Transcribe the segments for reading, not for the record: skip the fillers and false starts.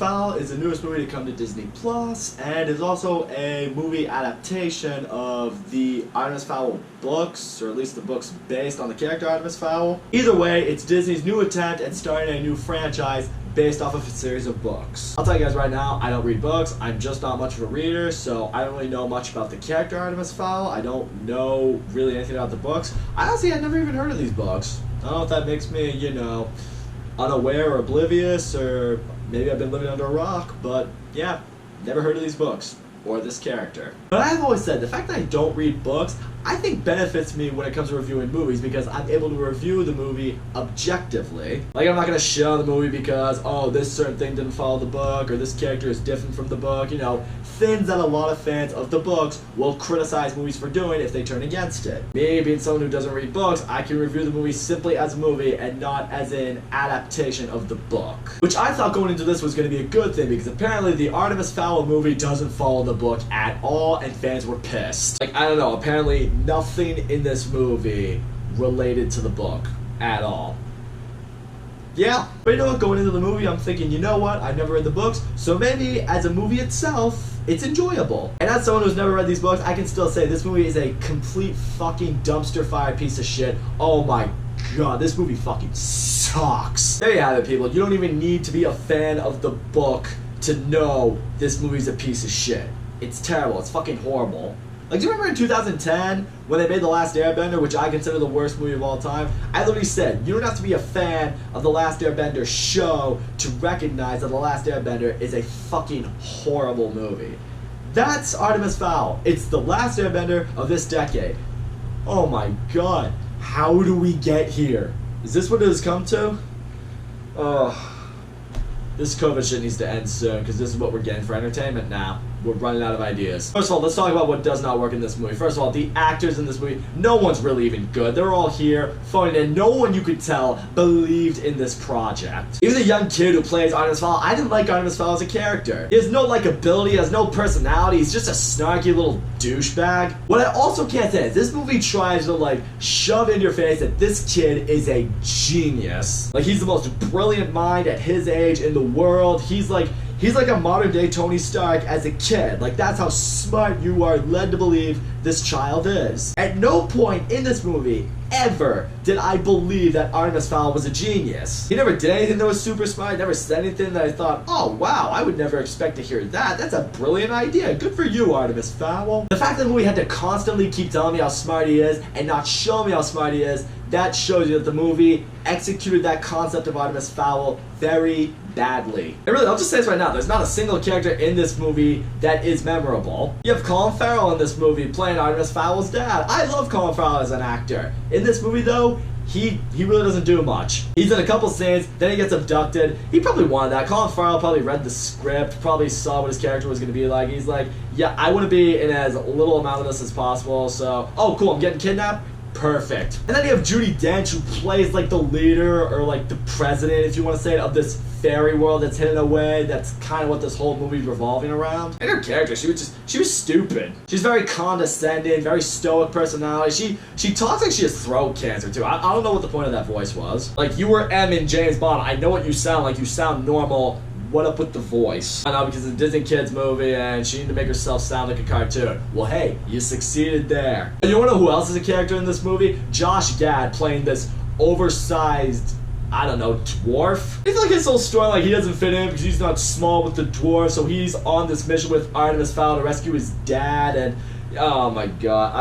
Fowl is the newest movie to come to Disney Plus, and is also a movie adaptation of the Artemis Fowl books, or at least the books based on the character Artemis Fowl. Either way, it's Disney's new attempt at starting a new franchise based off of a series of books. I'll tell you guys right now, I don't read books. I'm just not much of a reader, so I don't really know much about the character Artemis Fowl. I don't know really anything about the books. I honestly had never even heard of these books. I don't know if that makes me, you know, unaware or oblivious, or maybe I've been living under a rock, but yeah, never heard of these books or this character. But I've always said the fact that I don't read books, I think benefits me when it comes to reviewing movies, because I'm able to review the movie objectively. Like, I'm not gonna shit on the movie because, oh, this certain thing didn't follow the book, or this character is different from the book, you know, things that a lot of fans of the books will criticize movies for doing if they turn against it. Me, being someone who doesn't read books, I can review the movie simply as a movie and not as an adaptation of the book. Which I thought going into this was gonna be a good thing, because apparently the Artemis Fowl movie doesn't follow the book at all, and fans were pissed. Like, I don't know, apparently nothing in this movie related to the book at all. Yeah, but you know what, going into the movie I'm thinking, you know what, I've never read the books, so maybe as a movie itself, it's enjoyable. And as someone who's never read these books, I can still say this movie is a complete fucking dumpster fire piece of shit. Oh my god, this movie fucking sucks. There you have it, people. You don't even need to be a fan of the book to know this movie's a piece of shit. It's terrible. It's fucking horrible. Like, do you remember in 2010 when they made The Last Airbender, which I consider the worst movie of all time? I literally said, you don't have to be a fan of The Last Airbender show to recognize that The Last Airbender is a fucking horrible movie. That's Artemis Fowl. It's The Last Airbender of this decade. Oh my god. How do we get here? Is this what it has come to? This COVID shit needs to end soon, because this is what we're getting for entertainment now. We're running out of ideas. First of all, let's talk about what does not work in this movie. First of all, the actors in this movie, no one's really even good. They're all here, phoning in. No one, you could tell, believed in this project. Even the young kid who plays Artemis Fowl, I didn't like Artemis Fowl as a character. He has no likability, he has no personality, he's just a snarky little douchebag. What I also can't say is this movie tries to, like, shove in your face that this kid is a genius. Like, he's the most brilliant mind at his age in the world. He's like a modern day Tony Stark as a kid. Like, that's how smart you are led to believe this child is. At no point in this movie ever did I believe that Artemis Fowl was a genius. He never did anything that was super smart, never said anything that I thought, oh wow, I would never expect to hear that. That's a brilliant idea. Good for you, Artemis Fowl. The fact that the movie had to constantly keep telling me how smart he is and not show me how smart he is, that shows you that the movie executed that concept of Artemis Fowl very badly. And really, I'll just say this right now, there's not a single character in this movie that is memorable. You have Colin Farrell in this movie playing Artemis Fowl's dad. I love Colin Farrell as an actor. In this movie though, he really doesn't do much. He's in a couple scenes, then he gets abducted. He probably wanted that. Colin Farrell probably read the script, probably saw what his character was going to be like. He's like, yeah, I want to be in as little amount of this as possible, so, oh cool, I'm getting kidnapped? Perfect. And then you have Judi Dench, who plays like the leader, or like the president, if you want to say it, of this fairy world that's hidden away. That's kind of what this whole movie's revolving around. And her character, she was stupid. She's very condescending, very stoic personality. She talks like she has throat cancer too. I don't know what the point of that voice was. Like, you were M in James Bond. I know what you sound like. You sound normal. What up with the voice? I know, because it's a Disney Kids movie and she needed to make herself sound like a cartoon. Well, hey, you succeeded there. And you wanna know who else is a character in this movie? Josh Gad playing this oversized, I don't know, dwarf? I feel like his whole story, like, he doesn't fit in because he's not small with the dwarf, so he's on this mission with Artemis Fowl to rescue his dad, and oh my god,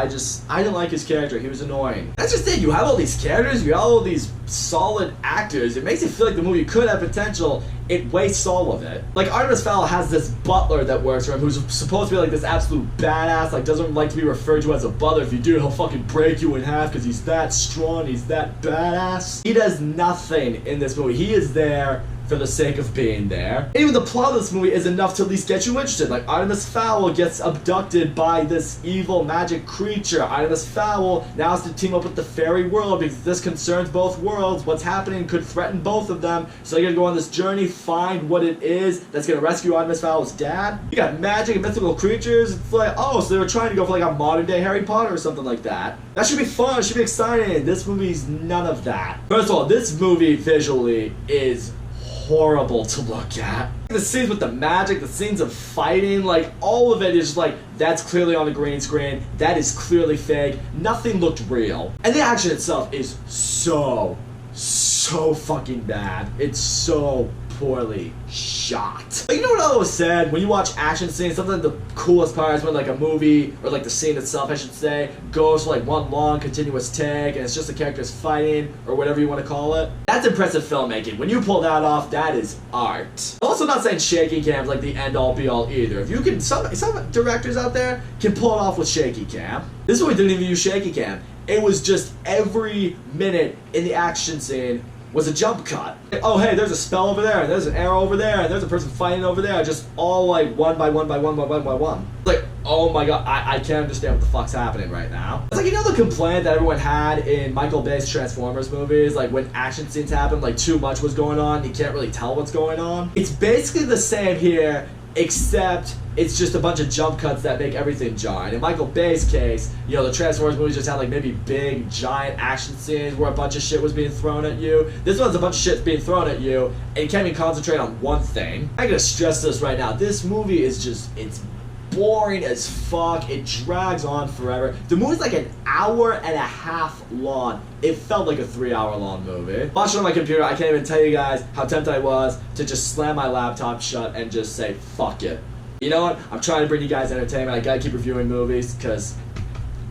I didn't like his character. He was annoying. That's just it. You have all these characters, you have all these solid actors. It makes it feel like the movie could have potential. It wastes all of it. Like, Artemis Fowl has this butler that works for him who's supposed to be like this absolute badass, like doesn't like to be referred to as a butler. If you do, he'll fucking break you in half because he's that strong, he's that badass. He does nothing in this movie. He is there for the sake of being there. And even the plot of this movie is enough to at least get you interested. Like, Artemis Fowl gets abducted by this evil magic creature. Artemis Fowl now has to team up with the fairy world because this concerns both worlds. What's happening could threaten both of them. So they gotta go on this journey, find what it is that's gonna rescue Artemis Fowl's dad. You got magic and mythical creatures. It's like, oh, so they were trying to go for like a modern day Harry Potter or something like that. That should be fun, it should be exciting. This movie's none of that. First of all, this movie visually is horrible to look at. The scenes with the magic, the scenes of fighting, like all of it is just like, that's clearly on the green screen, that is clearly fake, nothing looked real. And the action itself is so fucking bad. It's so poorly shot. But you know what I always said? When you watch action scenes, sometimes the coolest part is when like a movie, or like the scene itself I should say, goes for like one long continuous take and it's just the characters fighting, or whatever you want to call it. That's impressive filmmaking. When you pull that off, that is art. I'm also not saying shaky cam's like the end all be all either. If you can, some directors out there can pull it off with shaky cam. This movie didn't even use shaky cam. It was just every minute in the action scene was a jump cut. Oh hey, there's a spell over there, and there's an arrow over there, and there's a person fighting over there, just all like one by one by one by one by one. Like, oh my god, I can't understand what the fuck's happening right now. It's like, you know the complaint that everyone had in Michael Bay's Transformers movies, like when action scenes happen, like too much was going on, you can't really tell what's going on? It's basically the same here, except it's just a bunch of jump cuts that make everything jarring. In Michael Bay's case, you know, the Transformers movies just had like maybe big, giant action scenes where a bunch of shit was being thrown at you. This one's a bunch of shit being thrown at you, and you can't even concentrate on one thing. I'm gonna stress this right now. This movie is just, it's boring as fuck. It drags on forever. The movie's like an hour and a half long. It felt like a 3-hour long movie. Watching on my computer, I can't even tell you guys how tempted I was to just slam my laptop shut and just say, fuck it. You know what? I'm trying to bring you guys entertainment. I gotta keep reviewing movies because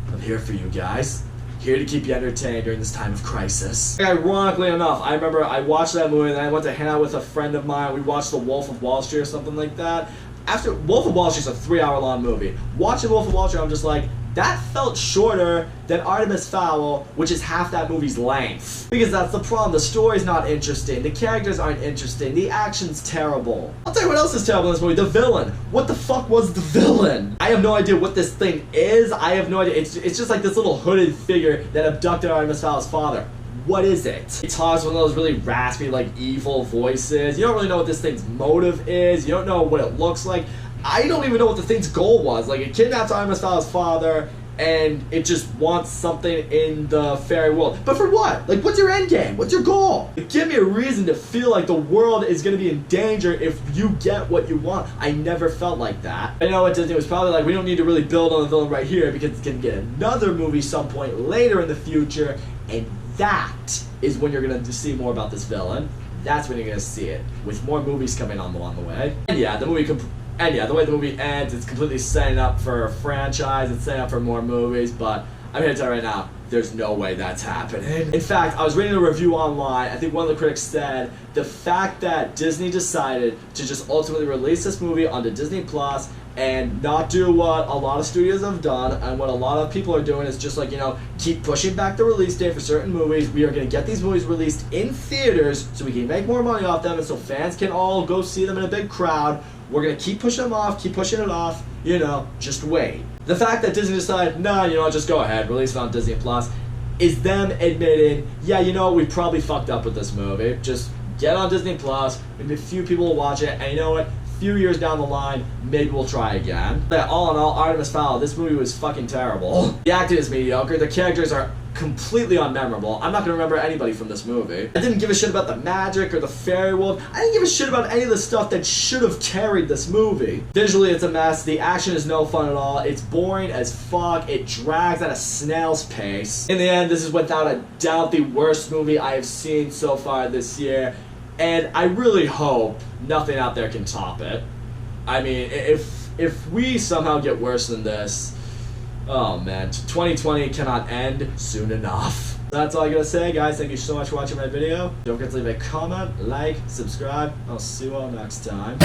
I'm here for you guys. Here to keep you entertained during this time of crisis. Ironically enough, I remember I watched that movie and then I went to hang out with a friend of mine. We watched The Wolf of Wall Street or something like that. After Wolf of Wall Street's a 3-hour long movie. Watching Wolf of Wall Street, I'm just like, that felt shorter than Artemis Fowl, which is half that movie's length. Because that's the problem. The story's not interesting. The characters aren't interesting. The action's terrible. I'll tell you what else is terrible in this movie. The villain. What the fuck was the villain? I have no idea what this thing is. I have no idea. It's just like this little hooded figure that abducted Artemis Fowl's father. What is it? It talks with one of those really raspy, like, evil voices. You don't really know what this thing's motive is. You don't know what it looks like. I don't even know what the thing's goal was. Like, it kidnaps Artemis Fowl's father, and it just wants something in the fairy world. But for what? Like, what's your end game? What's your goal? Give me a reason to feel like the world is going to be in danger if you get what you want. I never felt like that. I know what Disney was probably like, we don't need to really build on the villain right here because it's going to get another movie some point later in the future, and that is when you're going to see more about this villain. That's when you're going to see it, with more movies coming on along the way. And yeah, the way the movie ends, it's completely setting up for a franchise, it's setting up for more movies, but I'm here to tell you right now, there's no way that's happening. In fact, I was reading a review online, I think one of the critics said, the fact that Disney decided to just ultimately release this movie onto Disney Plus and not do what a lot of studios have done, and what a lot of people are doing is just like, you know, keep pushing back the release date for certain movies. We are going to get these movies released in theaters so we can make more money off them and so fans can all go see them in a big crowd. We're going to keep pushing them off, keep pushing it off, you know, just wait. The fact that Disney decided, nah, you know, just go ahead, release it on Disney Plus, is them admitting, yeah, you know, we probably fucked up with this movie. Just get on Disney Plus, maybe a few people will watch it, and you know what? Few years down the line, maybe we'll try again. But all in all, Artemis Fowl, this movie was fucking terrible. The acting is mediocre, the characters are completely unmemorable. I'm not gonna remember anybody from this movie. I didn't give a shit about the magic or the fairy world. I didn't give a shit about any of the stuff that should have carried this movie. Visually, it's a mess. The action is no fun at all. It's boring as fuck. It drags at a snail's pace. In the end, this is without a doubt the worst movie I have seen so far this year. And I really hope nothing out there can top it. I mean, if we somehow get worse than this, oh man, 2020 cannot end soon enough. That's all I gotta say, guys. Thank you so much for watching my video. Don't forget to leave a comment, like, subscribe. I'll see you all next time.